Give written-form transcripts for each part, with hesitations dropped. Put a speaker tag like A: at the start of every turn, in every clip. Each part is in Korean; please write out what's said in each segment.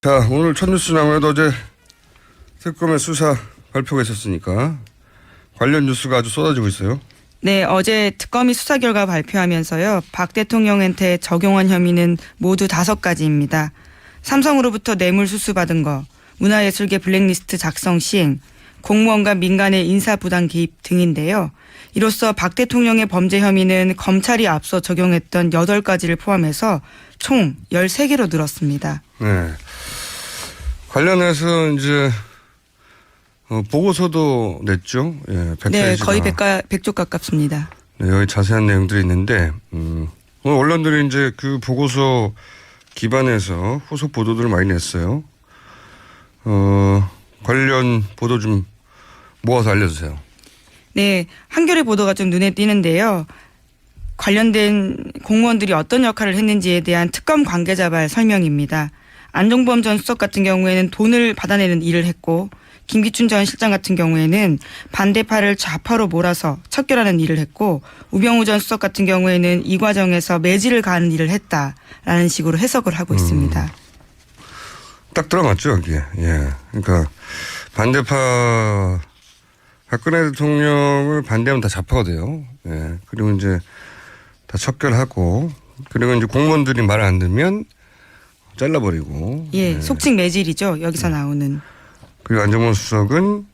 A: 자, 오늘 첫 뉴스는 아무래도 어제 특검의 수사 발표가 있었으니까 관련 뉴스가 아주 쏟아지고 있어요.
B: 네, 어제 특검이 수사 결과 발표하면서요. 박 대통령한테 적용한 혐의는 모두 5가지입니다. 삼성으로부터 뇌물 수수받은 거, 문화예술계 블랙리스트 작성 시행, 공무원과 민간의 인사부당 개입 등인데요. 이로써 박 대통령의 범죄 혐의는 검찰이 앞서 적용했던 8가지를 포함해서 총 13개로 늘었습니다.
A: 네. 관련해서 이제 보고서도 냈죠. 예, 100페이지가.
B: 네, 거의 100조 가깝습니다.
A: 네, 여기 자세한 내용들이 있는데 오늘 언론들이 이제 그 보고서 기반해서 후속 보도들을 많이 냈어요. 관련 보도 좀 모아서 알려주세요.
B: 네, 한겨레 보도가 좀 눈에 띄는데요. 관련된 공무원들이 어떤 역할을 했는지에 대한 특검 관계자발 설명입니다. 안종범 전 수석 같은 경우에는 돈을 받아내는 일을 했고 김기춘 전 실장 같은 경우에는 반대파를 좌파로 몰아서 척결하는 일을 했고 우병우 전 수석 같은 경우에는 이 과정에서 매질을 가하는 일을 했다라는 식으로 해석을 하고 있습니다.
A: 딱 들어맞죠, 여기에. 예. 그러니까 반대파 박근혜 대통령을 반대하면 다 좌파가 돼요. 예. 그리고 이제 다 척결하고 그리고 이제 공무원들이 말을 안 듣면 잘라버리고.
B: 예,
A: 예.
B: 속칭 매질이죠. 여기서 나오는.
A: 그리고 안정범 수석은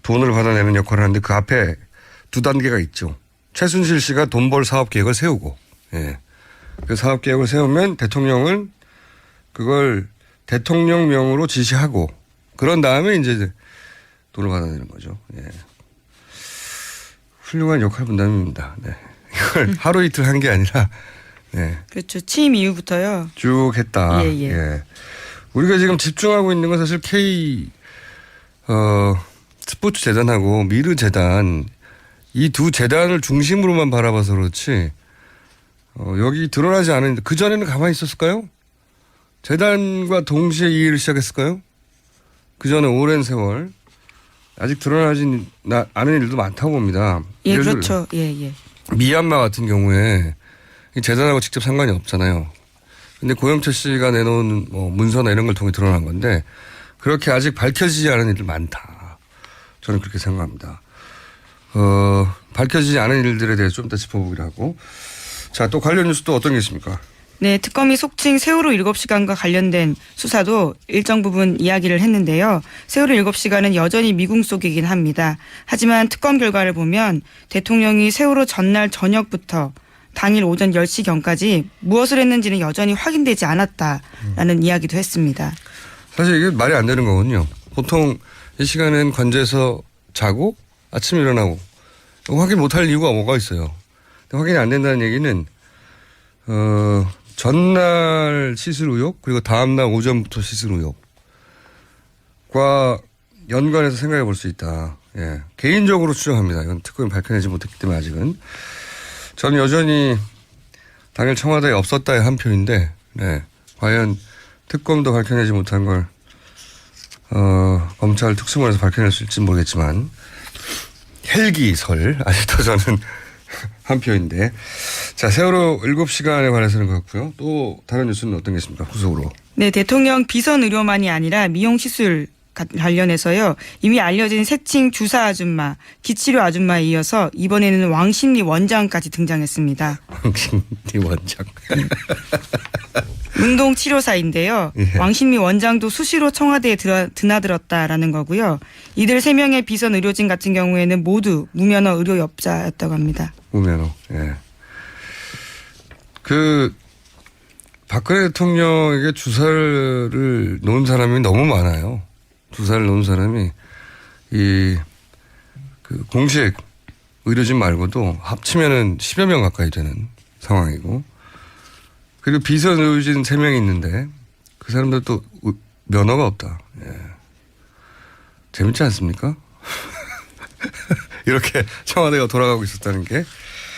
A: 돈을 받아내는 역할을 하는데 그 앞에 2단계가 있죠. 최순실 씨가 돈벌 사업 계획을 세우고, 예. 그 사업 계획을 세우면 대통령은 그걸 대통령명으로 지시하고 그런 다음에 이제 돈을 받아내는 거죠. 예. 훌륭한 역할 분담입니다. 네. 이걸 하루 이틀 한 게 아니라, 네.
B: 그렇죠. 취임 이후부터요.
A: 쭉 했다.
B: 예, 예.
A: 예. 우리가 지금 집중하고 있는 건 사실 스포츠 재단하고 미르 재단 이 두 재단을 중심으로만 바라봐서 그렇지 여기 드러나지 않은 그 전에는 가만히 있었을까요? 재단과 동시에 이 일을 시작했을까요? 그 전에 오랜 세월 아직 드러나지 않은 일도 많다고 봅니다.
B: 예, 그렇죠. 예, 예.
A: 미얀마 같은 경우에 이 재단하고 직접 상관이 없잖아요. 근데 고영철 씨가 내놓은 뭐 문서나 이런 걸 통해 드러난 건데 그렇게 아직 밝혀지지 않은 일들 많다. 저는 그렇게 생각합니다. 밝혀지지 않은 일들에 대해서 좀 더 짚어보기로 하고. 자, 또 관련 뉴스 또 어떤 게 있습니까?
B: 네, 특검이 속칭 세월호 7시간과 관련된 수사도 일정 부분 이야기를 했는데요. 세월호 7시간은 여전히 미궁 속이긴 합니다. 하지만 특검 결과를 보면 대통령이 세월호 전날 저녁부터 당일 오전 10시경까지 무엇을 했는지는 여전히 확인되지 않았다라는 이야기도 했습니다.
A: 사실 이게 말이 안 되는 거거든요. 보통 이 시간엔 관제에서 자고 아침에 일어나고 확인 못할 이유가 뭐가 있어요. 확인이 안 된다는 얘기는 전날 시술 의혹 그리고 다음날 오전부터 시술 의혹과 연관해서 생각해 볼 수 있다. 예. 개인적으로 추정합니다. 이건 특검이 밝혀내지 못했기 때문에 아직은. 저는 여전히 당일 청와대에 없었다의 한 표인데, 네. 과연 특검도 밝혀내지 못한 걸, 검찰 특수본에서 밝혀낼 수 있을지 모르겠지만, 헬기설, 아직도 저는 한 표인데. 자, 세월호 7시간에 관해서는 그렇고요. 또 다른 뉴스는 어떤 게 있습니까? 후속으로.
B: 네, 대통령 비선 의료만이 아니라 미용 시술 관련해서서 이미 알려진 새칭 주사 아줌마, 기치료 아줌마에 이어서 이번에는 왕십리 원장까지 등장했습니다.
A: 왕십리 원장.
B: 운동치료사인데요.
A: 예.
B: 왕십리 원장도 수시로 청와대에 드나들었다라는 거고요. 이들 3명의 비선 의료진 같은 경우에는 모두 무면허 의료업자였다고 합니다.
A: 무면허. 예. 박근혜 대통령에게 주사를 놓은 사람이 너무 많아요. 주사를 놓은 사람이 공식 의료진 말고도 합치면은 10여 명 가까이 되는 상황이고 그리고 비선 의료진 3명이 있는데 그 사람들도 면허가 없다. 예. 재밌지 않습니까? 이렇게 청와대가 돌아가고 있었다는 게.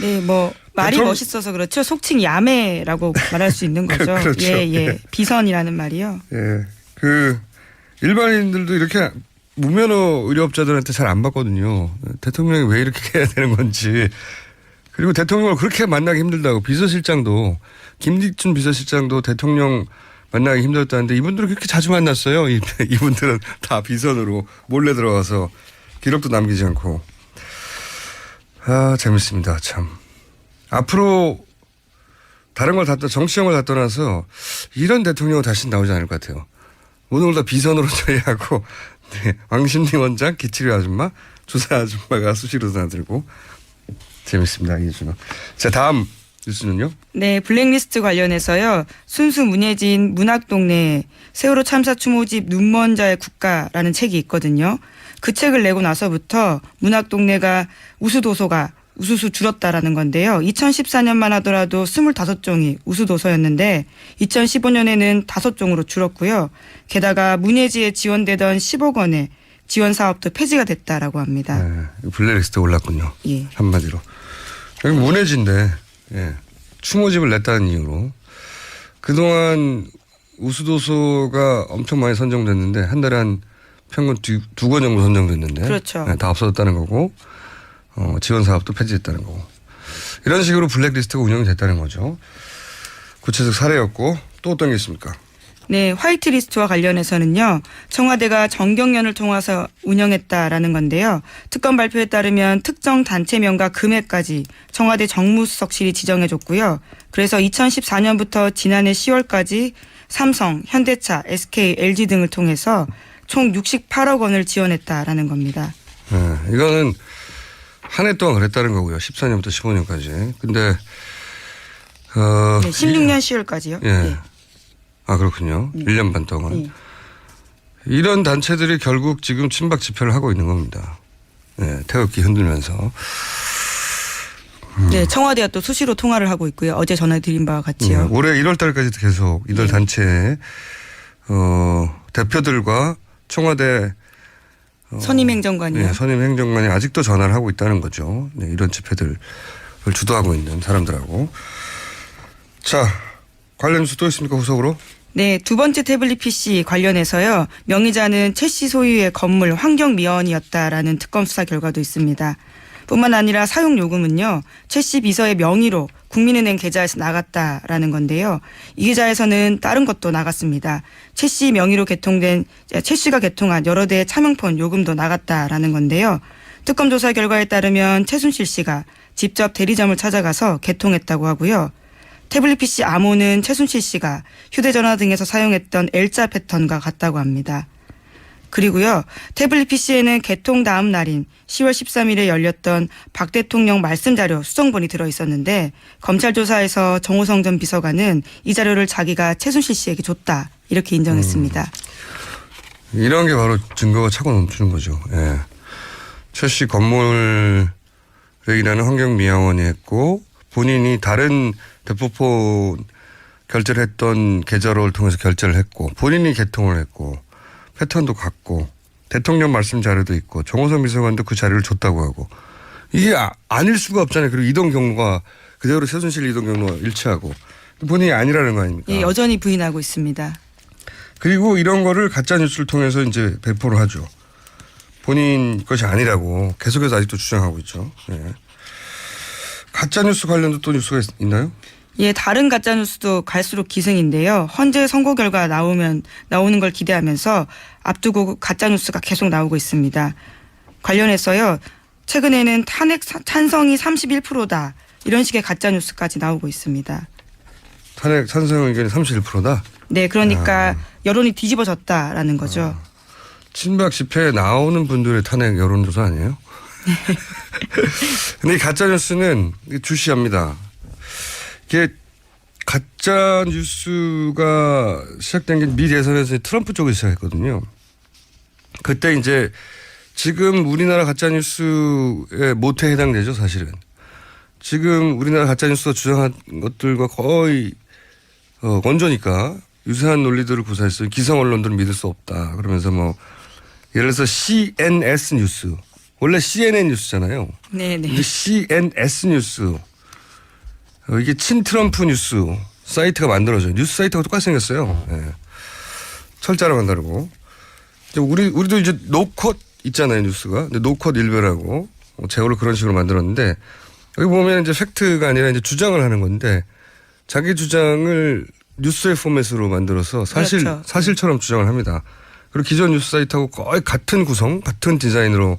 B: 네, 뭐 말이 멋있어서 그렇죠. 속칭 야매라고 말할 수 있는 거죠.
A: 그렇죠.
B: 예, 예. 비선이라는 말이요.
A: 예. 일반인들도 이렇게 무면허 의료업자들한테 잘 안 받거든요. 대통령이 왜 이렇게 해야 되는 건지. 그리고 대통령을 그렇게 만나기 힘들다고 비서실장도 김기춘 비서실장도 대통령 만나기 힘들었다는데 이분들은 그렇게 자주 만났어요. 이분들은 다 비선으로 몰래 들어가서 기록도 남기지 않고. 아, 재밌습니다. 참. 앞으로 다른 걸 다 정치형을 다 떠나서 이런 대통령은 다시 나오지 않을 것 같아요. 모든 걸 다 비선으로 처리하고 네, 왕심리 원장, 기치리 아줌마, 조사 아줌마가 수시로 나들고 재밌습니다. 이 뉴스는. 자, 다음 뉴스는요.
B: 네, 블랙리스트 관련해서요. 순수 문예진 문학동네 세월호 참사 추모집 눈먼 자의 국가라는 책이 있거든요. 그 책을 내고 나서부터 문학동네가 우수도서가 우수수 줄었다라는 건데요. 2014년만 하더라도 25종이 우수도서였는데 2015년에는 5종으로 줄었고요. 게다가 문예지에 지원되던 10억 원의 지원 사업도 폐지가 됐다라고 합니다.
A: 네, 블랙리스트에 올랐군요.
B: 예.
A: 한마디로. 여기 문예지인데 예, 추모집을 냈다는 이유로 그동안 우수도서가 엄청 많이 선정됐는데 한 달에 한 평균 두 권 정도 선정됐는데
B: 그렇죠.
A: 네, 다 없어졌다는 거고 지원 사업도 폐지됐다는 거고 이런 식으로 블랙리스트가 운영이 됐다는 거죠. 구체적 사례였고 또 어떤 게 있습니까?
B: 네, 화이트리스트와 관련해서는요. 청와대가 정경련을 통해서 운영했다라는 건데요. 특검 발표에 따르면 특정 단체명과 금액까지 청와대 정무수석실이 지정해줬고요. 그래서 2014년부터 지난해 10월까지 삼성, 현대차, SK, LG 등을 통해서 총 68억 원을 지원했다라는 겁니다.
A: 네, 이거는 한 해 동안 그랬다는 거고요. 14년부터 15년까지. 근데
B: 네, 16년 10월까지요.
A: 예.
B: 예.
A: 아, 그렇군요. 1년 반 동안.
B: 예.
A: 이런 단체들이 결국 지금 친박 집회를 하고 있는 겁니다. 네, 태극기 흔들면서.
B: 네, 청와대와 또 수시로 통화를 하고 있고요. 어제 전해드린 바와 같이요.
A: 올해 1월 달까지도 계속 이들 단체 대표들과 청와대
B: 선임 행정관이요.
A: 네, 선임 행정관이 아직도 전화를 하고 있다는 거죠. 네, 이런 집회들을 주도하고 있는 사람들하고. 자, 관련 뉴스 또 있습니까, 후속으로?
B: 네, 두 번째 태블릿 PC 관련해서요. 명의자는 최 씨 소유의 건물 환경미화원이었다라는 특검 수사 결과도 있습니다. 뿐만 아니라 사용 요금은요. 최 씨 비서의 명의로 국민은행 계좌에서 나갔다라는 건데요. 이 계좌에서는 다른 것도 나갔습니다. 최 씨 명의로 최 씨가 개통한 여러 대의 차명폰 요금도 나갔다라는 건데요. 특검 조사 결과에 따르면 최순실 씨가 직접 대리점을 찾아가서 개통했다고 하고요. 태블릿 PC 암호는 최순실 씨가 휴대전화 등에서 사용했던 L자 패턴과 같다고 합니다. 그리고요. 태블릿 PC에는 개통 다음 날인 10월 13일에 열렸던 박 대통령 말씀자료 수정본이 들어있었는데 검찰 조사에서 정호성 전 비서관은 이 자료를 자기가 최순실 씨에게 줬다 이렇게 인정했습니다.
A: 이런 게 바로 증거가 차고 넘치는 거죠. 예. 최 씨 건물에 일하는 환경미화원이 했고 본인이 다른 대포폰 결제를 했던 계좌를 통해서 결제를 했고 본인이 개통을 했고 패턴도 같고 대통령 말씀 자료도 있고 정호성 비서관도 그 자료를 줬다고 하고 이게 아닐 수가 없잖아요. 그리고 이동 경로가 그대로 최순실 이동 경로가 일치하고 본인이 아니라는 거 아닙니까?
B: 예, 여전히 부인하고 있습니다.
A: 그리고 이런 거를 가짜 뉴스를 통해서 이제 배포를 하죠. 본인 것이 아니라고 계속해서 아직도 주장하고 있죠. 예. 가짜 뉴스 관련도 또 뉴스가 있나요?
B: 예, 다른 가짜 뉴스도 갈수록 기승인데요. 헌재 선고 결과 나오는 걸 기대하면서 앞두고 가짜 뉴스가 계속 나오고 있습니다. 관련해서요. 최근에는 탄핵 찬성이 31%다. 이런 식의 가짜 뉴스까지 나오고 있습니다.
A: 탄핵 찬성 의견이 31%다?
B: 네, 그러니까 여론이 뒤집어졌다라는 거죠.
A: 친박 집회에 나오는 분들의 탄핵 여론조사 아니에요? 근데 이 가짜 뉴스는 주시합니다. 이게 가짜 뉴스가 시작된 게 미 대선에서 트럼프 쪽에서 시작했거든요. 그때 이제 지금 우리나라 가짜 뉴스의 모태에 해당되죠, 사실은. 지금 우리나라 가짜 뉴스가 주장한 것들과 거의 원조니까 유사한 논리들을 구사했어요. 기성 언론들은 믿을 수 없다. 그러면서 뭐 예를 들어서 CNS 뉴스. 원래 CNN 뉴스잖아요.
B: 네네.
A: 근데 CNS 뉴스. 이게 친트럼프 뉴스 사이트가 만들어져요. 뉴스 사이트가 똑같이 생겼어요. 네. 철자랑 안 다르고. 우리도 이제 노컷 있잖아요, 뉴스가. 근데 노컷 일별하고 제어를 그런 식으로 만들었는데 여기 보면 이제 팩트가 아니라 이제 주장을 하는 건데 자기 주장을 뉴스의 포맷으로 만들어서
B: 그렇죠.
A: 사실처럼 주장을 합니다. 그리고 기존 뉴스 사이트하고 거의 같은 구성, 같은 디자인으로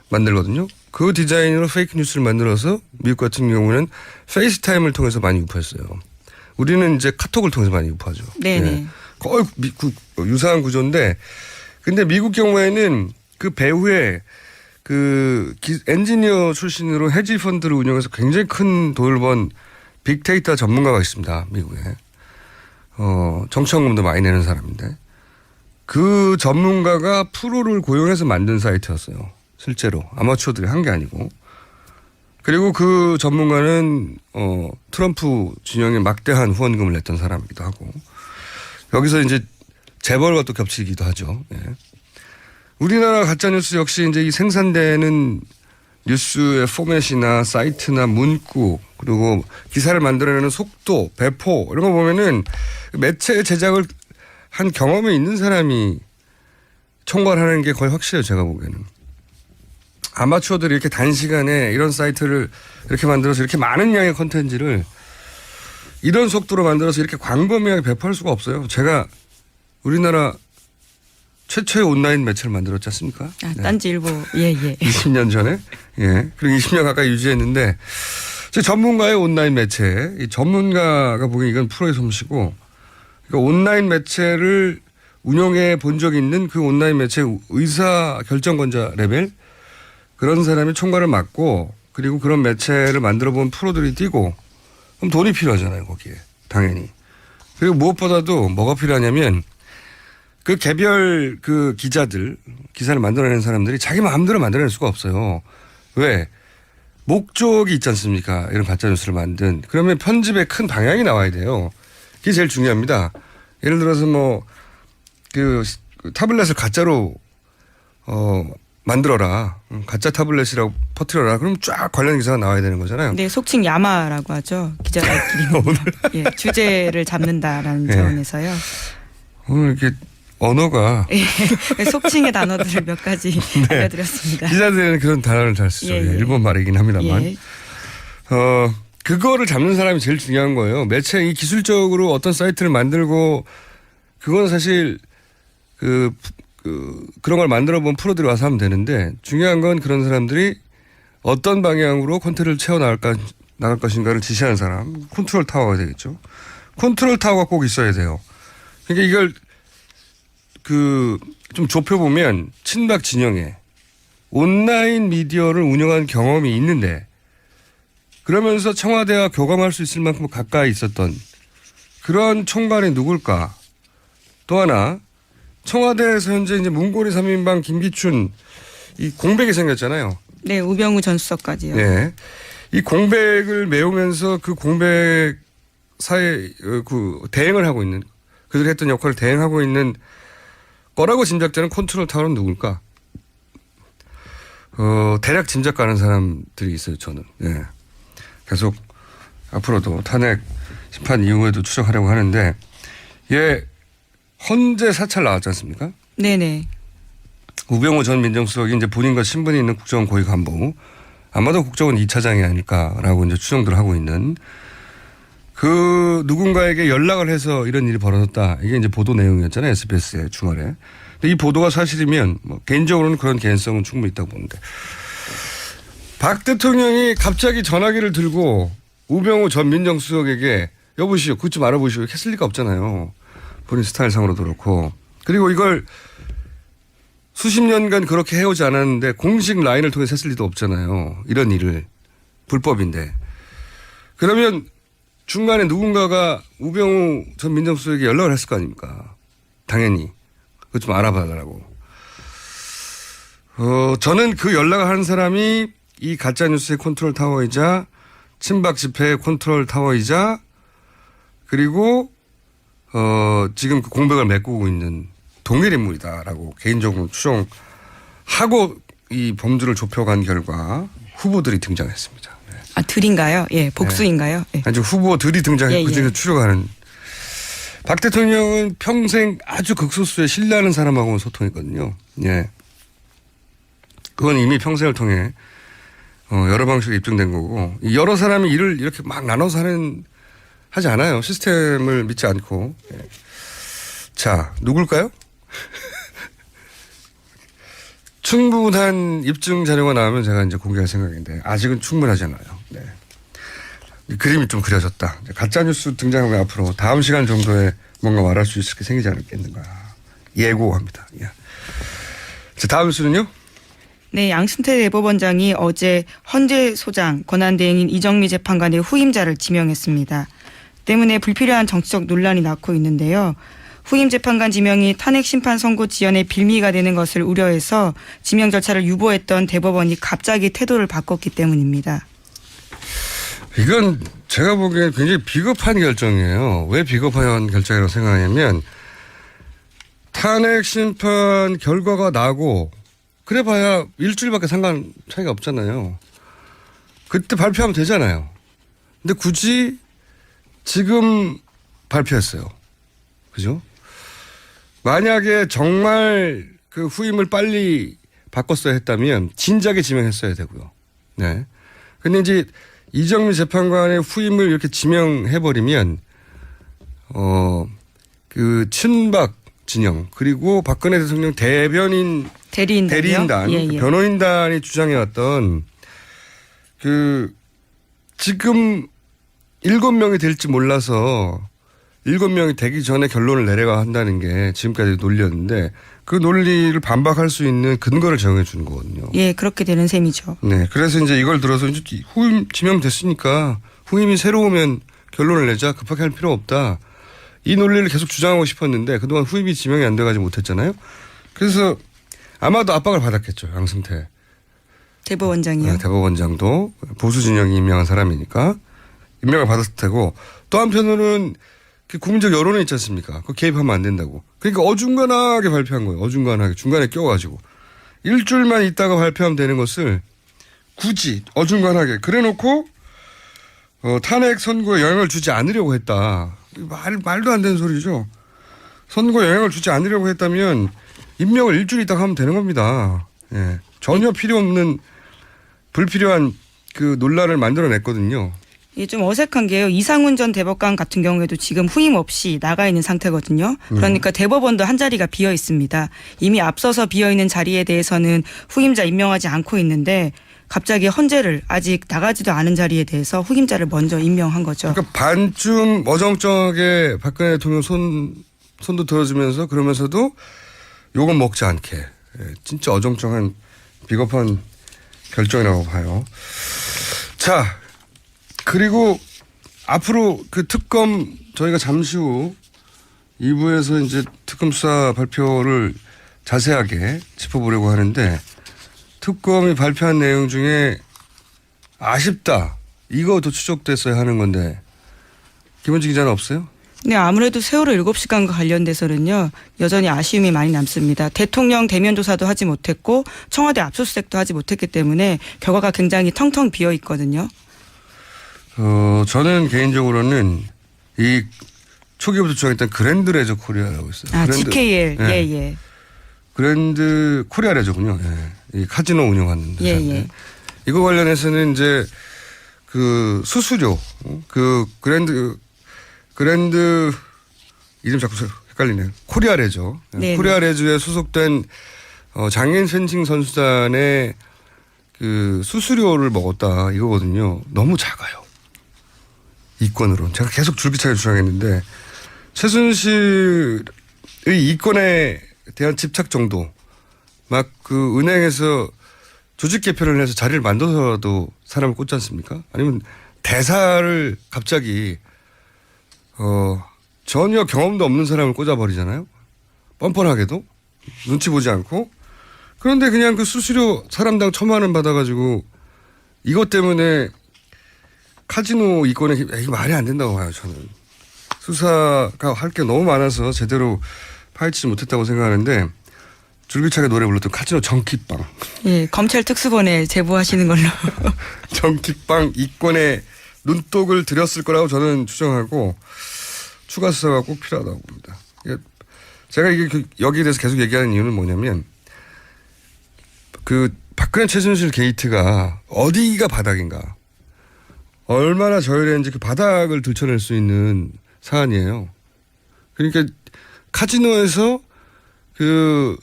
A: 만들거든요. 그 디자인으로 페이크 뉴스를 만들어서 미국 같은 경우는 페이스타임을 통해서 많이 유포했어요. 우리는 이제 카톡을 통해서 많이 유포하죠.
B: 네네.
A: 예. 거의 유사한 구조인데, 근데 미국 경우에는 그 배후에 그 엔지니어 출신으로 헤지 펀드를 운영해서 굉장히 큰 돈을 번 빅데이터 전문가가 있습니다. 미국에. 정치원금도 많이 내는 사람인데. 그 전문가가 프로를 고용해서 만든 사이트였어요. 실제로. 아마추어들이 한 게 아니고. 그리고 그 전문가는 트럼프 진영에 막대한 후원금을 냈던 사람이기도 하고. 여기서 이제 재벌과 또 겹치기도 하죠. 예. 우리나라 가짜뉴스 역시 이제 이 생산되는 뉴스의 포맷이나 사이트나 문구 그리고 기사를 만들어내는 속도, 배포 이런 거 보면은 매체 제작을 한 경험이 있는 사람이 총괄하는 게 거의 확실해요. 제가 보기에는. 아마추어들이 이렇게 단시간에 이런 사이트를 이렇게 만들어서 이렇게 많은 양의 콘텐츠를 이런 속도로 만들어서 이렇게 광범위하게 배포할 수가 없어요. 제가 우리나라 최초의 온라인 매체를 만들었지 않습니까?
B: 아, 딴지일보. 예.
A: 20년 전에. 예. 그리고 20년 가까이 유지했는데 전문가의 온라인 매체. 이 전문가가 보기엔 이건 프로의 솜씨고 그러니까 온라인 매체를 운영해 본 적이 있는 그 온라인 매체 의사 결정권자 레벨 그런 사람이 총괄을 맡고 그리고 그런 매체를 만들어 본 프로들이 뛰고 그럼 돈이 필요하잖아요. 거기에. 당연히. 그리고 무엇보다도 뭐가 필요하냐면 그 개별 그 기자들, 기사를 만들어내는 사람들이 자기 마음대로 만들어낼 수가 없어요. 왜? 목적이 있지 않습니까? 이런 가짜뉴스를 만든. 그러면 편집에 큰 방향이 나와야 돼요. 그게 제일 중요합니다. 예를 들어서 뭐, 그 타블렛을 가짜로, 만들어라. 가짜 타블렛이라고 퍼뜨려라. 그럼 쫙 관련 기사가 나와야 되는 거잖아요.
B: 네, 속칭 야마라고 하죠. 기자들끼리. 예, 주제를 잡는다라는 차원에서요.
A: 오늘 이렇게 언어가.
B: 예, 속칭의 단어들을 몇 가지 알려드렸습니다.
A: 기자들은 그런 단어를 잘 쓰죠.
B: 예.
A: 일본 말이긴 합니다만.
B: 예.
A: 그거를 잡는 사람이 제일 중요한 거예요. 매체 이 기술적으로 어떤 사이트를 만들고 그건 사실 그런 걸 만들어 본 프로들이 와서 하면 되는데 중요한 건 그런 사람들이 어떤 방향으로 콘텐츠를 나갈 것인가를 지시하는 사람. 컨트롤 타워가 되겠죠. 컨트롤 타워가 꼭 있어야 돼요. 그러니까 이걸 좀 좁혀보면 친박 진영에 온라인 미디어를 운영한 경험이 있는데 그러면서 청와대와 교감할 수 있을 만큼 가까이 있었던 그런 총괄이 누굴까? 또 하나 청와대에서 현재 이제 문고리 3인방 김기춘 이 공백이 생겼잖아요.
B: 네, 우병우 전 수석까지요.
A: 네. 이 공백을 메우면서 그 공백 사이에 대행을 하고 있는 그들이 했던 역할을 대행하고 있는 거라고 짐작되는 컨트롤 타워는 누굴까? 대략 짐작 가는 사람들이 있어요, 저는. 예. 계속 앞으로도 탄핵 심판 이후에도 추적하려고 하는데, 헌재 사찰 나왔지 않습니까?
B: 네네.
A: 우병우 전 민정수석이 이제 본인과 신분이 있는 국정원 고위 간부, 아마도 국정원 2차장이 아닐까라고 이제 추정들 하고 있는 그 누군가에게 연락을 해서 이런 일이 벌어졌다. 이게 이제 보도 내용이었잖아요. SBS의 주말에. 근데 이 보도가 사실이면 뭐 개인적으로는 그런 개연성은 충분히 있다고 보는데. 박 대통령이 갑자기 전화기를 들고 우병우 전 민정수석에게 여보시오. 그것 좀 알아보시오. 이렇게 했을 리가 없잖아요. 본인 스타일상으로도 그렇고. 그리고 이걸 수십 년간 그렇게 해오지 않았는데 공식 라인을 통해서 했을 리도 없잖아요. 이런 일을. 불법인데. 그러면 중간에 누군가가 우병우 전 민정수석에게 연락을 했을 거 아닙니까? 당연히. 그것 좀 알아봐달라고. 저는 그 연락을 하는 사람이 이 가짜뉴스의 컨트롤 타워이자 친박 집회의 컨트롤 타워이자 그리고 지금 그 공백을 메꾸고 있는 동일 인물이다라고 개인적으로 추정하고 이 범주를 좁혀간 결과 후보들이 등장했습니다. 네.
B: 아, 들인가요? 예, 복수인가요? 예.
A: 아주 후보들이 등장했고 그중에서 추려가는. 박 대통령은 평생 아주 극소수의 신뢰하는 사람하고는 소통했거든요. 예. 그건 이미 평생을 통해 여러 방식으로 입증된 거고 여러 사람이 일을 이렇게 막 나눠서 하는 하지 않아요. 시스템을 믿지 않고. 예. 자, 누굴까요? 충분한 입증 자료가 나오면 제가 이제 공개할 생각인데 아직은 충분하지 않아요. 네. 이 그림이 좀 그려졌다. 가짜뉴스 등장하면 앞으로 다음 시간 정도에 뭔가 말할 수 있을 게 생기지 않겠는가 예고합니다. 예. 자, 다음 뉴스는요?
B: 네, 양승태 대법원장이 어제 헌재 소장 권한대행인 이정미 재판관의 후임자를 지명했습니다. 때문에 불필요한 정치적 논란이 낳고 있는데요. 후임 재판관 지명이 탄핵 심판 선고 지연의 빌미가 되는 것을 우려해서 지명 절차를 유보했던 대법원이 갑자기 태도를 바꿨기 때문입니다.
A: 이건 제가 보기엔 굉장히 비겁한 결정이에요. 왜 비겁한 결정이라고 생각하냐면 탄핵 심판 결과가 나고 그래봐야 일주일밖에 상관 차이가 없잖아요. 그때 발표하면 되잖아요. 근데 굳이 지금 발표했어요. 그죠? 만약에 정말 그 후임을 빨리 바꿨어야 했다면 진작에 지명했어야 되고요. 네. 근데 이제 이정미 재판관의 후임을 이렇게 지명해버리면, 그 친박 진영, 그리고 박근혜 대통령 대리인단,
B: 예.
A: 변호인단이 주장해왔던 그 지금 7명이 될지 몰라서 7명이 되기 전에 결론을 내려가 한다는 게 지금까지 논리였는데 그 논리를 반박할 수 있는 근거를 정해 주는 거거든요.
B: 예, 그렇게 되는 셈이죠.
A: 네. 그래서 이제 이걸 들어서 이제 후임 지명됐으니까 후임이 새로 오면 결론을 내자 급하게 할 필요 없다. 이 논리를 계속 주장하고 싶었는데 그동안 후임이 지명이 안 돼가지고 못했잖아요. 그래서 아마도 압박을 받았겠죠. 양승태
B: 대법원장이요.
A: 네, 대법원장도 보수 진영이 임명한 사람이니까 임명을 받았을 테고 또 한편으로는 그 국민적 여론이 있지 않습니까? 그 개입하면 안 된다고. 그러니까 어중간하게 발표한 거예요. 어중간하게 중간에 껴가지고 일주일만 있다가 발표하면 되는 것을 굳이 어중간하게 그래놓고 탄핵 선고에 영향을 주지 않으려고 했다. 말도 안 되는 소리죠. 선거에 영향을 주지 않으려고 했다면 임명을 일주일 있다가 하면 되는 겁니다. 예. 전혀 필요 없는 불필요한 그 논란을 만들어냈거든요.
B: 이게 좀 어색한 게요. 이상훈 전 대법관 같은 경우에도 지금 후임 없이 나가 있는 상태거든요. 그러니까 대법원도 한 자리가 비어 있습니다. 이미 앞서서 비어 있는 자리에 대해서는 후임자 임명하지 않고 있는데 갑자기 헌재를 아직 나가지도 않은 자리에 대해서 후임자를 먼저 임명한 거죠.
A: 그러니까 반쯤 어정쩡하게 박근혜 대통령 손도 들어주면서 그러면서도 요건 먹지 않게. 예, 진짜 어정쩡한 비겁한 결정이라고 봐요. 자, 그리고 앞으로 그 특검 저희가 잠시 후 2부에서 이제 특검 수사 발표를 자세하게 짚어보려고 하는데 특검이 발표한 내용 중에 아쉽다. 이거도 추적됐어야 하는 건데 김원지 기자는 없어요?
B: 네, 아무래도 세월호 7시간과 관련돼서는요. 여전히 아쉬움이 많이 남습니다. 대통령 대면 조사도 하지 못했고 청와대 압수수색도 하지 못했기 때문에 결과가 굉장히 텅텅 비어 있거든요.
A: 저는 개인적으로는 이 초기부터 주장했던 그랜드 레저 코리아라고 있어요.
B: 아,
A: 그랜드,
B: GKL.
A: 예.
B: 예.
A: 그랜드 코리아 레저군요. 예. 이 카지노 운영하는 회사인데.
B: 예.
A: 이거 관련해서는 이제 그 수수료, 그 그랜드 이름 자꾸 헷갈리네요. 코리아 레저.
B: 네네.
A: 코리아 레저에 소속된 장애인 펜싱 선수단의 그 수수료를 먹었다 이거거든요. 너무 작아요. 이권으로. 제가 계속 줄기차게 주장했는데 최순실의 이권에 대한 집착 정도 막 그 은행에서 조직 개편을 해서 자리를 만들어서도 사람을 꽂지 않습니까? 아니면 대사를 갑자기 전혀 경험도 없는 사람을 꽂아버리잖아요. 뻔뻔하게도 눈치 보지 않고. 그런데 그냥 그 수수료 사람당 1,000만 원 받아가지고 이것 때문에 카지노 이권에 이게 말이 안 된다고 봐요. 저는 수사가 할 게 너무 많아서 제대로 파헤치지 못했다고 생각하는데 줄기차게 노래 불렀던 카지노 정키빵.
B: 예, 검찰 특수본에 제보하시는 걸로.
A: 정키빵 이권에 눈독을 들였을 거라고 저는 추정하고 추가 수사가 꼭 필요하다고 봅니다. 제가 이게 여기에 대해서 계속 얘기하는 이유는 뭐냐면 그 박근혜 최순실 게이트가 어디가 바닥인가 얼마나 저열했는지 그 바닥을 들춰낼 수 있는 사안이에요. 그러니까 카지노에서 그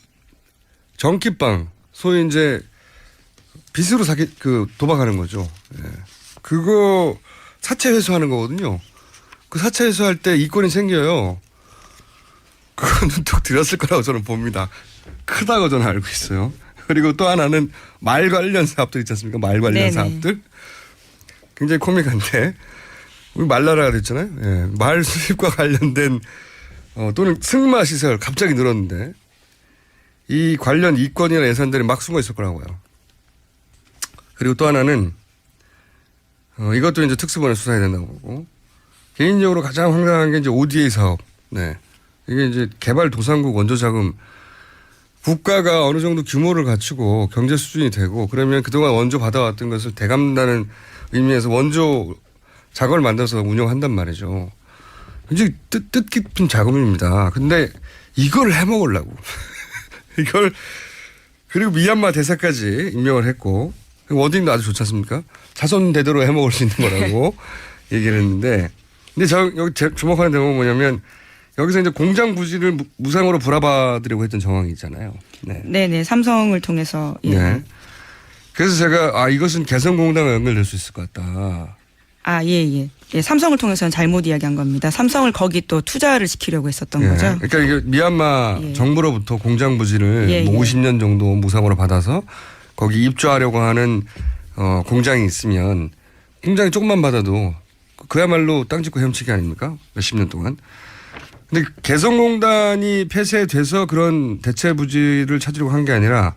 A: 전기빵, 소위 이제 빚으로 도박하는 거죠. 예. 그거 사채 회수하는 거거든요. 그 사채 회수할 때 이권이 생겨요. 그거는 또 들었을 거라고 저는 봅니다. 크다고 저는 알고 있어요. 그리고 또 하나는 말 관련 사업들 있지 않습니까? 말 관련
B: 네네.
A: 사업들. 굉장히 코믹한데 우리 말나라가 됐잖아요. 예. 말 수입과 관련된 또는 승마 시설 갑자기 늘었는데 이 관련 이권이나 예산들이 막 숨어 있을 거라고요. 그리고 또 하나는 이것도 이제 특수본에 수사해야 된다고 보고 개인적으로 가장 황당한 게 이제 ODA 사업. 네. 이게 이제 개발도상국 원조자금 국가가 어느 정도 규모를 갖추고 경제 수준이 되고 그러면 그동안 원조 받아왔던 것을 대감다는 의미에서 원조 자금을 만들어서 운영한단 말이죠. 굉장히 뜻깊은 자금입니다. 근데 이걸 해먹으려고. 이걸 그리고 미얀마 대사까지 임명을 했고 워딩도 아주 좋지 않습니까? 자손 대대로 해먹을 수 있는 거라고 얘기를 했는데 근데 여기 주목하는 대목은 뭐냐면 여기서 이제 공장 부지를 무상으로 불화받으려고 했던 정황이 있잖아요. 네.
B: 네네. 삼성을 통해서. 예.
A: 네. 그래서 제가 이것은 개성공단과 연결될 수 있을 것 같다.
B: 예. 예, 삼성을 통해서는 잘못 이야기한 겁니다. 삼성을 거기 또 투자를 시키려고 했었던
A: 예.
B: 거죠.
A: 그러니까 이게 미얀마
B: 예.
A: 정부로부터 공장 부지를
B: 예,
A: 뭐
B: 예.
A: 50년 정도 무상으로 받아서 거기 입주하려고 하는 공장이 있으면 공장이 조금만 받아도 그야말로 땅 짓고 헤엄치기 아닙니까? 몇십 년 동안. 근데 개성공단이 폐쇄돼서 그런 대체 부지를 찾으려고 한 게 아니라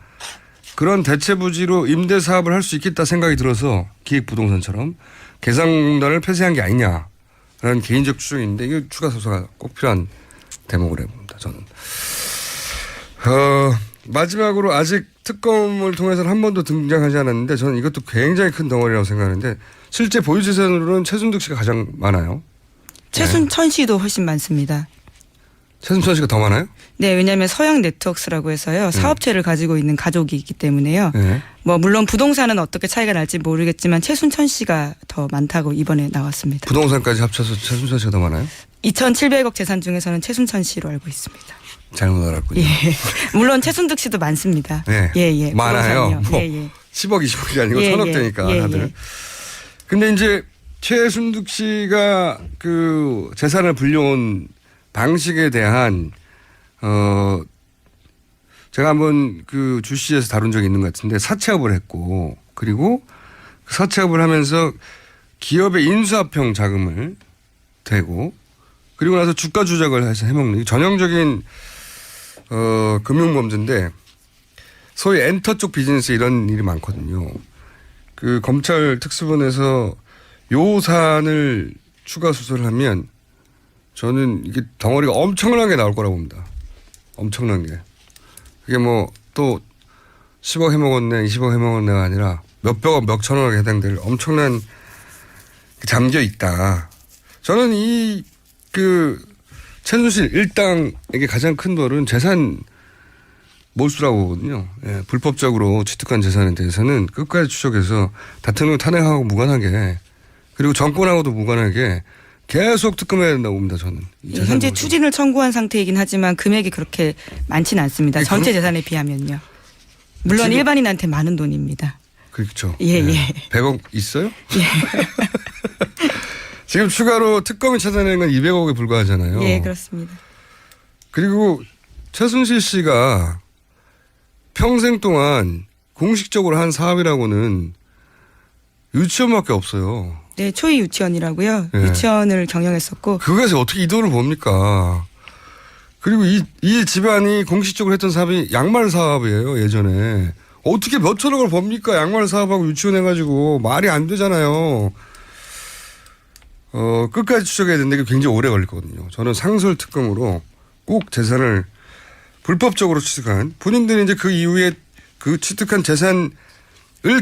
A: 그런 대체 부지로 임대 사업을 할 수 있겠다 생각이 들어서 기획부동산처럼 개성공단을 폐쇄한 게 아니냐라는 개인적 추정인데 이거 추가 수사가 꼭 필요한 대목을 해봅니다. 저는. 마지막으로 아직 특검을 통해서는 한 번도 등장하지 않았는데 저는 이것도 굉장히 큰 덩어리라고 생각하는데 실제 보유재산으로는 최순득 씨가 가장 많아요.
B: 최순천 씨도 훨씬 많습니다.
A: 최순천 씨가 더 많아요?
B: 네, 왜냐하면 서양 네트워크스라고 해서요. 사업체를 가지고 있는 가족이 있기 때문에요.
A: 네.
B: 뭐 물론 부동산은 어떻게 차이가 날지 모르겠지만 최순천 씨가 더 많다고 이번에 나왔습니다.
A: 부동산까지 합쳐서 최순천 씨가 더 많아요?
B: 2,700억 재산 중에서는 최순천 씨로 알고 있습니다.
A: 잘못 알았군요.
B: 예. 물론 최순득 씨도 많습니다.
A: 네.
B: 예.
A: 많아요.
B: 부동산이요.
A: 뭐
B: 예.
A: 10억, 20억이 아니고
B: 예,
A: 1000억
B: 예.
A: 되니까
B: 예,
A: 다들.
B: 예.
A: 근데 이제 최순득 씨가 그 재산을 불려온 방식에 대한 제가 한번 그 주시에서 다룬 적이 있는 것 같은데 사채업을 했고 그리고 그 사채업을 하면서 기업의 인수합병 자금을 대고 그리고 나서 주가 조작을 해서 해먹는 전형적인 금융범죄인데 소위 엔터 쪽 비즈니스에 이런 일이 많거든요. 그 검찰 특수본에서 요 사안을 추가 수사를 하면 저는 이게 덩어리가 엄청나게 나올 거라고 봅니다. 엄청난 게. 그게 뭐 또 10억 해먹었네, 20억 해먹었네가 아니라 몇백억, 몇천억에 해당될 엄청난 잠겨 있다. 저는 최순실 일당에게 가장 큰 벌은 재산 몰수라고 보거든요. 예, 불법적으로 취득한 재산에 대해서는 끝까지 추적해서 대통령 탄핵하고 무관하게 그리고 정권하고도 무관하게 계속 특검해야 된다고 봅니다. 저는.
B: 예, 현재 추진을 청구한 상태이긴 하지만 금액이 그렇게 많지는 않습니다. 전체 재산에 비하면요. 물론
A: 지금
B: 일반인한테 많은 돈입니다.
A: 그렇죠.
B: 예.
A: 100억 있어요? 지금 추가로 특검이 찾아낸 건 200억에 불과하잖아요.
B: 예, 그렇습니다.
A: 그리고 최순실 씨가 평생 동안 공식적으로 한 사업이라고는 유치원밖에 없어요.
B: 네, 초이 유치원이라고요.
A: 예.
B: 유치원을 경영했었고.
A: 그것에서 어떻게 이 돈을 봅니까? 그리고 이 집안이 공식적으로 했던 사업이 양말 사업이에요, 예전에. 어떻게 몇천억을 법니까? 양말 사업하고 유치원 해가지고. 말이 안 되잖아요. 끝까지 추적해야 되는데 그게 굉장히 오래 걸릴 거거든요. 저는 상설 특검으로 꼭 재산을 불법적으로 취득한 본인들이 이제 그 이후에 그 취득한 재산을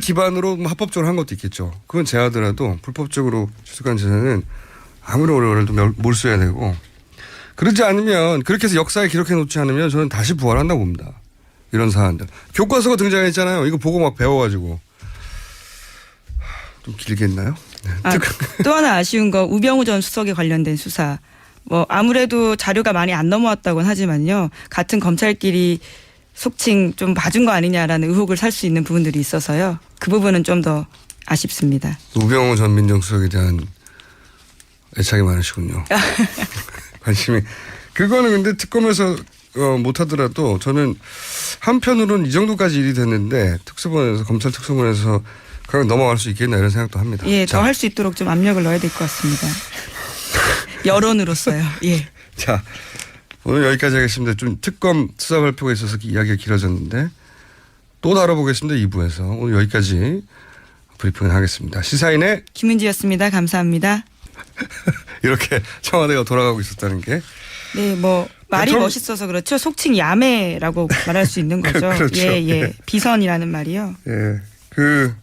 A: 기반으로 합법적으로 한 것도 있겠죠. 그건 제하더라도 불법적으로 취득한 재산은 아무리 오래 걸려도 몰수해야 되고 그러지 않으면 그렇게 해서 역사에 기록해 놓지 않으면 저는 다시 부활한다고 봅니다. 이런 사안들. 교과서가 등장했잖아요. 이거 보고 막 배워가지고. 좀 길게 했나요?
B: 또 하나 아쉬운 거 우병우 전 수석에 관련된 수사. 뭐 아무래도 자료가 많이 안 넘어왔다고는 하지만요. 같은 검찰끼리 속칭 좀 봐준 거 아니냐라는 의혹을 살 수 있는 부분들이 있어서요. 그 부분은 좀 더 아쉽습니다.
A: 우병우 전 민정수석에 대한 애착이 많으시군요. 관심이. 그거는 근데 특검에서 못하더라도 저는 한편으로는 이 정도까지 일이 됐는데 특수본에서 검찰 특수본에서 그냥 넘어갈 수 있겠나 이런 생각도 합니다.
B: 예, 더 할 수 있도록 좀 압력을 넣어야 될 것 같습니다. 여론으로서요. 예.
A: 자, 오늘 여기까지 하겠습니다. 좀 특검 수사 발표가 있어서 이야기가 길어졌는데 또 다뤄보겠습니다. 2부에서. 오늘 여기까지 브리핑을 하겠습니다. 시사인의
B: 김은지였습니다. 감사합니다.
A: 이렇게 청와대가 돌아가고 있었다는 게.
B: 네, 뭐 말이 멋있어서 그렇죠. 속칭 야매라고 말할 수 있는 거죠.
A: 그렇죠.
B: 예. 비선이라는 말이요.
A: 예. 그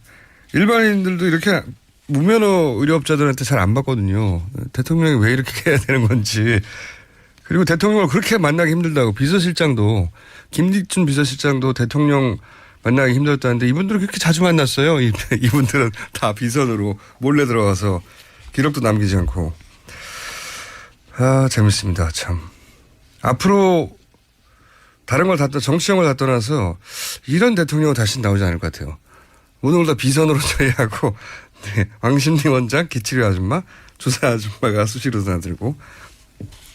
A: 일반인들도 이렇게 무면허 의료업자들한테 잘 안 받거든요. 대통령이 왜 이렇게 해야 되는 건지. 그리고 대통령을 그렇게 만나기 힘들다고 비서실장도 김기춘 비서실장도 대통령 만나기 힘들었다는데 이분들은 그렇게 자주 만났어요. 이분들은 다 비선으로 몰래 들어가서 기록도 남기지 않고. 아, 재밌습니다. 참. 앞으로 다른 걸 정치형을 다 떠나서 이런 대통령은 다시 나오지 않을 것 같아요. 모든 걸 다 비선으로 처리하고 네, 왕심리 원장, 기치료 아줌마, 조사 아줌마가 수시로 나들고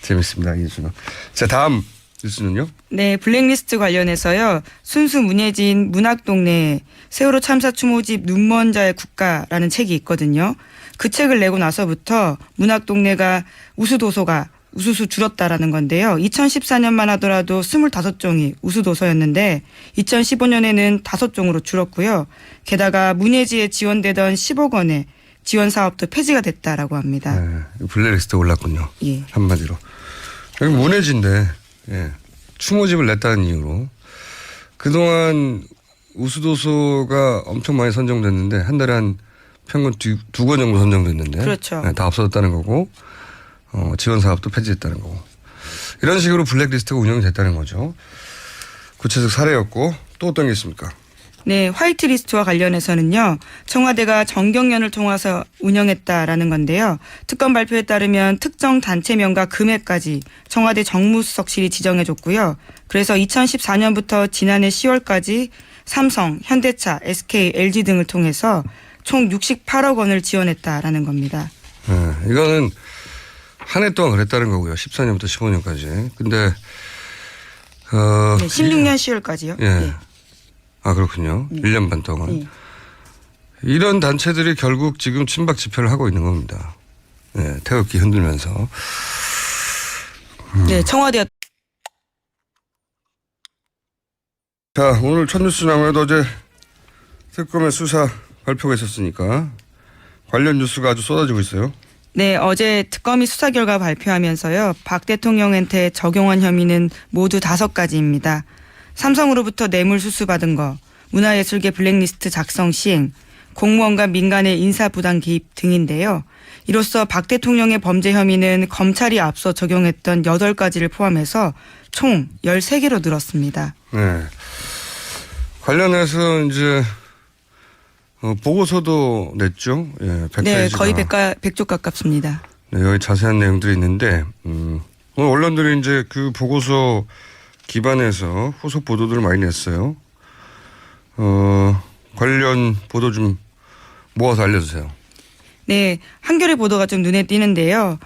A: 재밌습니다. 이준호. 자, 다음 뉴스는요?
B: 네, 블랙리스트 관련해서요. 순수 문예진 문학동네 세월호 참사 추모집 눈먼 자의 국가라는 책이 있거든요. 그 책을 내고 나서부터 문학동네가 우수도서가 우수수 줄었다라는 건데요. 2014년만 하더라도 25종이 우수도서였는데 2015년에는 5종으로 줄었고요. 게다가 문예지에 지원되던 10억 원의 지원 사업도 폐지가 됐다라고 합니다.
A: 네, 블랙리스트에 올랐군요.
B: 예.
A: 한마디로. 여기 문예지인데 예, 추모집을 냈다는 이유로 그동안 우수도서가 엄청 많이 선정됐는데 한 달에 한 평균 두 권 정도 선정됐는데
B: 그렇죠.
A: 네, 다 없어졌다는 거고 지원 사업도 폐지됐다는 거고 이런 식으로 블랙리스트가 운영이 됐다는 거죠. 구체적 사례였고 또 어떤 게 있습니까?
B: 네, 화이트리스트와 관련해서는요. 청와대가 정경련을 통해서 운영했다라는 건데요. 특검 발표에 따르면 특정 단체명과 금액까지 청와대 정무수석실이 지정해줬고요. 그래서 2014년부터 지난해 10월까지 삼성, 현대차, SK, LG 등을 통해서 총 68억 원을 지원했다라는 겁니다.
A: 네, 이거는 한 해 동안 그랬다는 거고요. 14년부터 15년까지. 근데
B: 네, 16년 10월까지요.
A: 예.
B: 네.
A: 아, 그렇군요. 1년 반 동안.
B: 네.
A: 이런 단체들이 결국 지금 친박 집회를 하고 있는 겁니다. 예, 태극기 흔들면서.
B: 네, 청와대가.
A: 자, 오늘 첫 뉴스는 아무래도 어제 특검의 수사 발표가 있었으니까 관련 뉴스가 아주 쏟아지고 있어요.
B: 네, 어제 특검이 수사 결과 발표하면서요. 박 대통령한테 적용한 혐의는 모두 5가지입니다. 삼성으로부터 뇌물 수수받은 거, 문화예술계 블랙리스트 작성 시행, 공무원과 민간의 인사부당 개입 등인데요. 이로써 박 대통령의 범죄 혐의는 검찰이 앞서 적용했던 8가지를 포함해서 총 13개로 늘었습니다.
A: 네. 관련해서 이제 보고서도 냈죠. 예, 100페이지가.
B: 네, 거의 100조 가깝습니다.
A: 네, 여기 자세한 내용들이 있는데 오늘 언론들이 이제 그 보고서 기반해서 후속 보도들을 많이 냈어요. 관련 보도 좀 모아서 알려주세요.
B: 네, 한겨레 보도가 좀 눈에 띄는데요.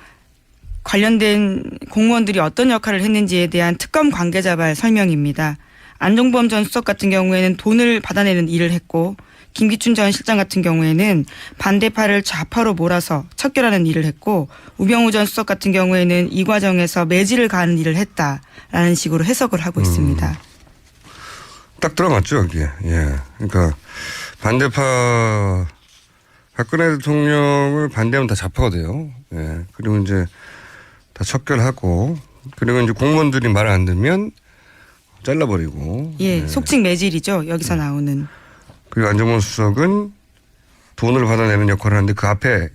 B: 관련된 공무원들이 어떤 역할을 했는지에 대한 특검 관계자발 설명입니다. 안종범 전 수석 같은 경우에는 돈을 받아내는 일을 했고 김기춘 전 실장 같은 경우에는 반대파를 좌파로 몰아서 척결하는 일을 했고 우병우 전 수석 같은 경우에는 이 과정에서 매질을 가하는 일을 했다라는 식으로 해석을 하고 있습니다.
A: 딱 들어맞죠, 여기에. 예. 그러니까 반대파 박근혜 대통령을 반대하면 다 좌파가 돼요. 예. 그리고 이제 다 척결하고 그리고 이제 공무원들이 말 안 듣면 잘라버리고.
B: 예,
A: 예.
B: 속칭 매질이죠. 여기서 나오는.
A: 그리고 안정범 수석은 돈을 받아내는 역할을 하는데 그 앞에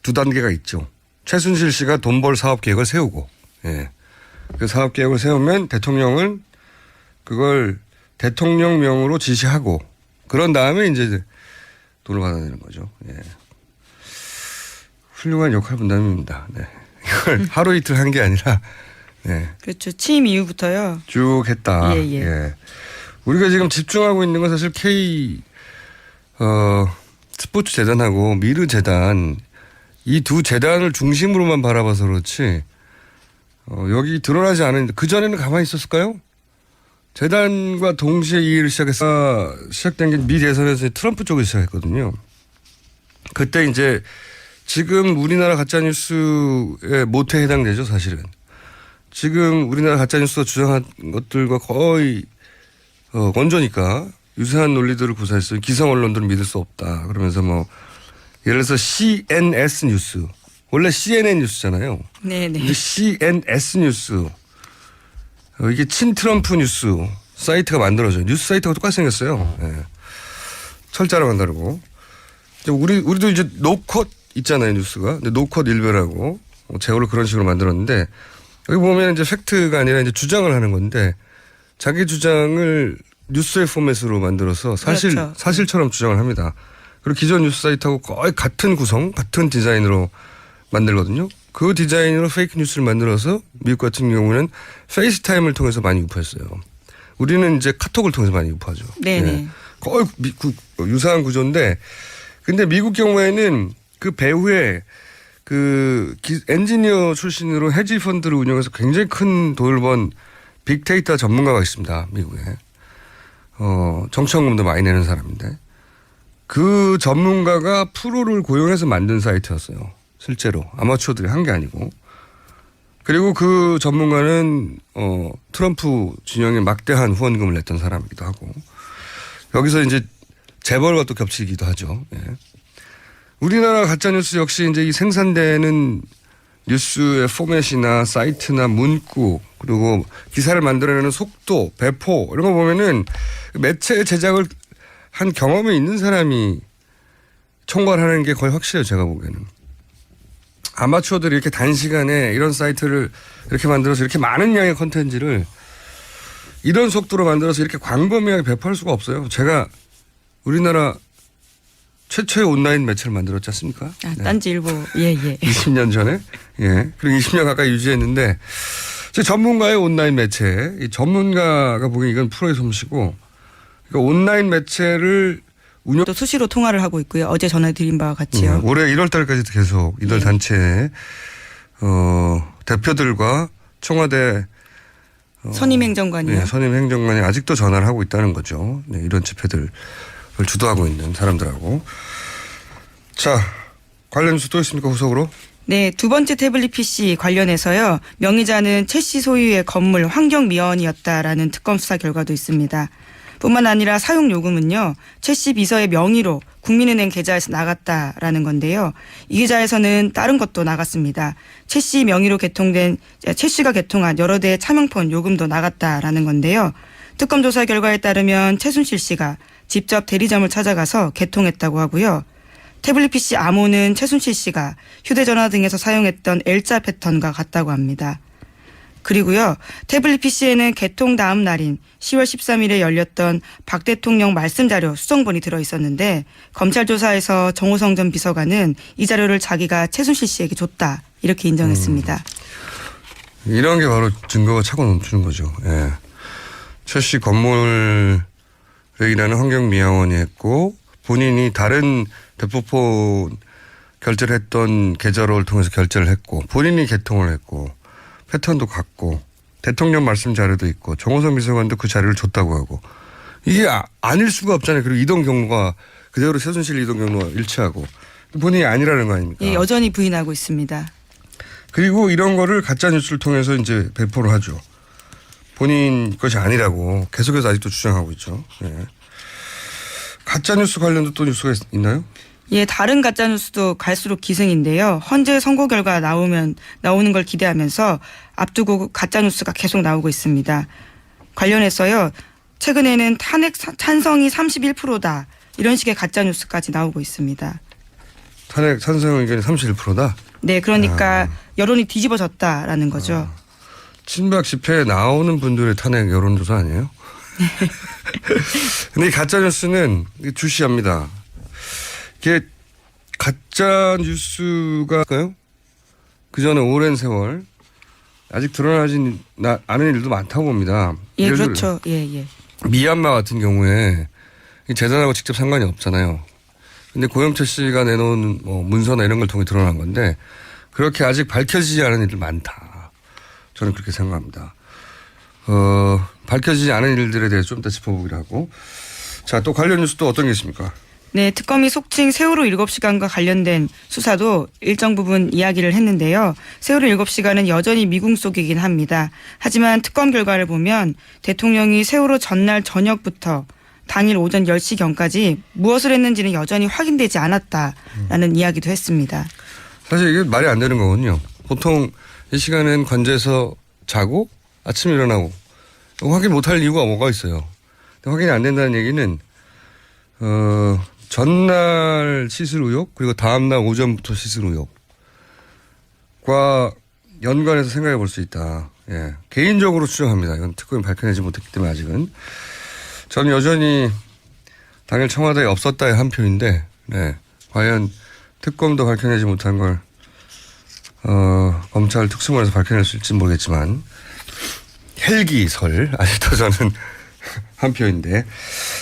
A: 2단계가 있죠. 최순실 씨가 돈벌 사업 계획을 세우고, 예. 그 사업 계획을 세우면 대통령은 그걸 대통령명으로 지시하고, 그런 다음에 이제 돈을 받아내는 거죠. 예. 훌륭한 역할 분담입니다. 네. 이걸 하루 이틀 한 게 아니라 네.
B: 그렇죠. 취임 이후부터요.
A: 쭉 했다.
B: 예, 예.
A: 예. 우리가 지금 집중하고 있는 건 사실 스포츠 재단하고 미르 재단 이 두 재단을 중심으로만 바라봐서 그렇지 여기 드러나지 않은 그전에는 가만히 있었을까요? 재단과 동시에 이 일을 시작된 게 미 대선에서 트럼프 쪽에서 시작했거든요. 그때 이제 지금 우리나라 가짜뉴스의 모태에 해당되죠, 사실은. 지금 우리나라 가짜뉴스가 주장한 것들과 거의 원조니까 유사한 논리들을 구사했어요. 기성 언론들은 믿을 수 없다. 그러면서 뭐 예를 들어서 CNS 뉴스. 원래 CNN 뉴스잖아요.
B: 네네.
A: 근데 CNS 뉴스. 이게 친트럼프 뉴스 사이트가 만들어져요. 뉴스 사이트가 똑같이 생겼어요. 네. 철자랑은 다르고. 우리도 이제 노컷 있잖아요, 뉴스가. 근데 노컷 일별하고 제어를 그런 식으로 만들었는데 여기 보면 이제 팩트가 아니라 이제 주장을 하는 건데 자기 주장을 뉴스의 포맷으로 만들어서
B: 그렇죠.
A: 사실처럼 주장을 합니다. 그리고 기존 뉴스 사이트하고 거의 같은 구성, 같은 디자인으로 만들거든요. 그 디자인으로 페이크 뉴스를 만들어서 미국 같은 경우는 페이스타임을 통해서 많이 유포했어요. 우리는 이제 카톡을 통해서 많이 유포하죠.
B: 네네.
A: 네. 거의 유사한 구조인데 근데 미국 경우에는 그 배후에 그 엔지니어 출신으로 헤지 펀드를 운영해서 굉장히 큰 돈을 번 빅데이터 전문가가 있습니다. 미국에. 정치원금도 많이 내는 사람인데 그 전문가가 프로를 고용해서 만든 사이트였어요. 실제로 아마추어들이 한 게 아니고. 그리고 그 전문가는 트럼프 진영에 막대한 후원금을 냈던 사람이기도 하고 여기서 이제 재벌과 또 겹치기도 하죠. 예. 우리나라 가짜뉴스 역시 이제 이 생산되는 뉴스의 포맷이나 사이트나 문구 그리고 기사를 만들어내는 속도, 배포 이런 거 보면은 매체 제작을 한 경험이 있는 사람이 총괄하는 게 거의 확실해요. 제가 보기에는. 아마추어들이 이렇게 단시간에 이런 사이트를 이렇게 만들어서 이렇게 많은 양의 컨텐츠를 이런 속도로 만들어서 이렇게 광범위하게 배포할 수가 없어요. 제가 우리나라 최초의 온라인 매체를 만들었지 않습니까?
B: 아, 딴지일보. 예.
A: 20년 전에. 예. 그리고 20년 가까이 유지했는데 제 전문가의 온라인 매체. 이 전문가가 보기엔 이건 프로의 솜씨고 그러니까 온라인 매체를
B: 또 수시로 통화를 하고 있고요. 어제 전해드린 바와 같이요.
A: 올해 1월 달까지도 계속 이들 단체 대표들과 청와대
B: 선임 행정관이요.
A: 네, 선임 행정관이 아직도 전화를 하고 있다는 거죠. 네, 이런 집회들을 주도하고 있는 사람들하고. 자, 관련 뉴스 또 있습니까, 후속으로?
B: 네, 두 번째 태블릿 PC 관련해서요. 명의자는 최 씨 소유의 건물 환경미화원이었다라는 특검 수사 결과도 있습니다. 뿐만 아니라 사용 요금은요. 최 씨 비서의 명의로 국민은행 계좌에서 나갔다라는 건데요. 이 계좌에서는 다른 것도 나갔습니다. 최 씨 명의로 최 씨가 개통한 여러 대의 차명폰 요금도 나갔다라는 건데요. 특검 조사 결과에 따르면 최순실 씨가 직접 대리점을 찾아가서 개통했다고 하고요. 태블릿 PC 암호는 최순실 씨가 휴대전화 등에서 사용했던 L자 패턴과 같다고 합니다. 그리고요. 태블릿 PC에는 개통 다음 날인 10월 13일에 열렸던 박 대통령 말씀자료 수정본이 들어있었는데 검찰 조사에서 정호성 전 비서관은 이 자료를 자기가 최순실 씨에게 줬다 이렇게 인정했습니다.
A: 이런 게 바로 증거가 차고 넘치는 거죠. 예. 최 씨 건물에 일하는 환경미화원이 했고 본인이 다른 대포폰 결제를 했던 계좌를 통해서 결제를 했고 본인이 개통을 했고 패턴도 같고 대통령 말씀 자료도 있고 정호성 비서관도 그 자료를 줬다고 하고 이게 아닐 수가 없잖아요. 그리고 이동 경로가 그대로 최순실 이동 경로가 일치하고 본인이 아니라는 거 아닙니까?
B: 예, 여전히 부인하고 있습니다.
A: 그리고 이런 거를 가짜 뉴스를 통해서 이제 배포를 하죠. 본인 것이 아니라고 계속해서 아직도 주장하고 있죠. 예. 가짜 뉴스 관련도 또 뉴스가 있나요?
B: 예, 다른 가짜 뉴스도 갈수록 기승인데요. 헌재 선고 결과 나오는 걸 기대하면서 앞두고 가짜 뉴스가 계속 나오고 있습니다. 관련해서요. 최근에는 탄핵 찬성이 31%다. 이런 식의 가짜 뉴스까지 나오고 있습니다.
A: 탄핵 찬성 의견이 31%다?
B: 네, 그러니까 여론이 뒤집어졌다라는 거죠.
A: 친박 집회에 나오는 분들의 탄핵 여론조사 아니에요? 근데 이 가짜 뉴스는 주시합니다. 이게 가짜 뉴스가요? 그 전에 오랜 세월 아직 드러나지 않은 일도 많다고 봅니다.
B: 예,
A: 예를 들어
B: 그렇죠. 예, 예.
A: 미얀마 같은 경우에 이 재단하고 직접 상관이 없잖아요. 근데 고영철 씨가 내놓은 뭐 문서나 이런 걸 통해 드러난 건데 그렇게 아직 밝혀지지 않은 일들 많다. 저는 그렇게 생각합니다. 밝혀지지 않은 일들에 대해서 좀 더 짚어보기로 하고. 자, 또 관련 뉴스 또 어떤 게 있습니까?
B: 네, 특검이 속칭 세월호 7시간과 관련된 수사도 일정 부분 이야기를 했는데요. 세월호 7시간은 여전히 미궁 속이긴 합니다. 하지만 특검 결과를 보면 대통령이 세월호 전날 저녁부터 당일 오전 10시경까지 무엇을 했는지는 여전히 확인되지 않았다라는 이야기도 했습니다.
A: 사실 이게 말이 안 되는 거거든요. 보통 이 시간엔 관제에서 자고 아침에 일어나고 확인 못할 이유가 뭐가 있어요. 확인이 안 된다는 얘기는 전날 시술 의혹 그리고 다음날 오전부터 시술 의혹과 연관해서 생각해 볼 수 있다. 예. 개인적으로 추정합니다. 이건 특검이 밝혀내지 못했기 때문에 아직은. 저는 여전히 당일 청와대에 없었다의 한 표인데 네. 과연 특검도 밝혀내지 못한 걸 검찰 특수본에서 밝혀낼 수 있을지 모르겠지만 헬기설 아직도 저는 한 표인데.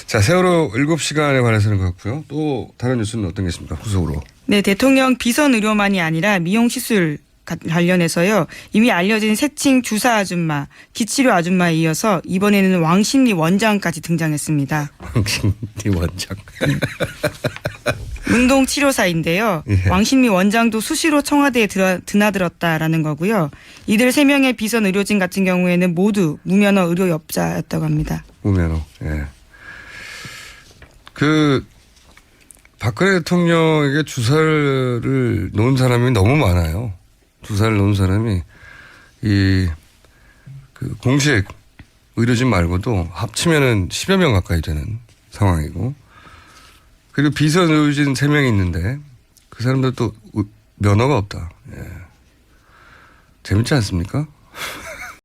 A: 자, 세월호 7시간에 관해서는 그렇고요. 또 다른 뉴스는 어떤 게 있습니까? 후속으로.
B: 네, 대통령 비선 의료만이 아니라 미용 시술 관련해서요. 이미 알려진 새칭 주사 아줌마, 기치료 아줌마에 이어서 이번에는 왕십리 원장까지 등장했습니다.
A: 왕십리 원장.
B: 운동 치료사인데요.
A: 예.
B: 왕십리 원장도 수시로 청와대에 드나들었다라는 거고요. 이들 3명의 비선 의료진 같은 경우에는 모두 무면허 의료업자였다고 합니다.
A: 무면허. 예. 박근혜 대통령에게 주사를 놓은 사람이 너무 많아요. 주사를 놓은 사람이 공식 의료진 말고도 합치면은 10여 명 가까이 되는 상황이고. 그리고 비선 의료진 3명이 있는데 그 사람들 또 면허가 없다. 예. 재밌지 않습니까?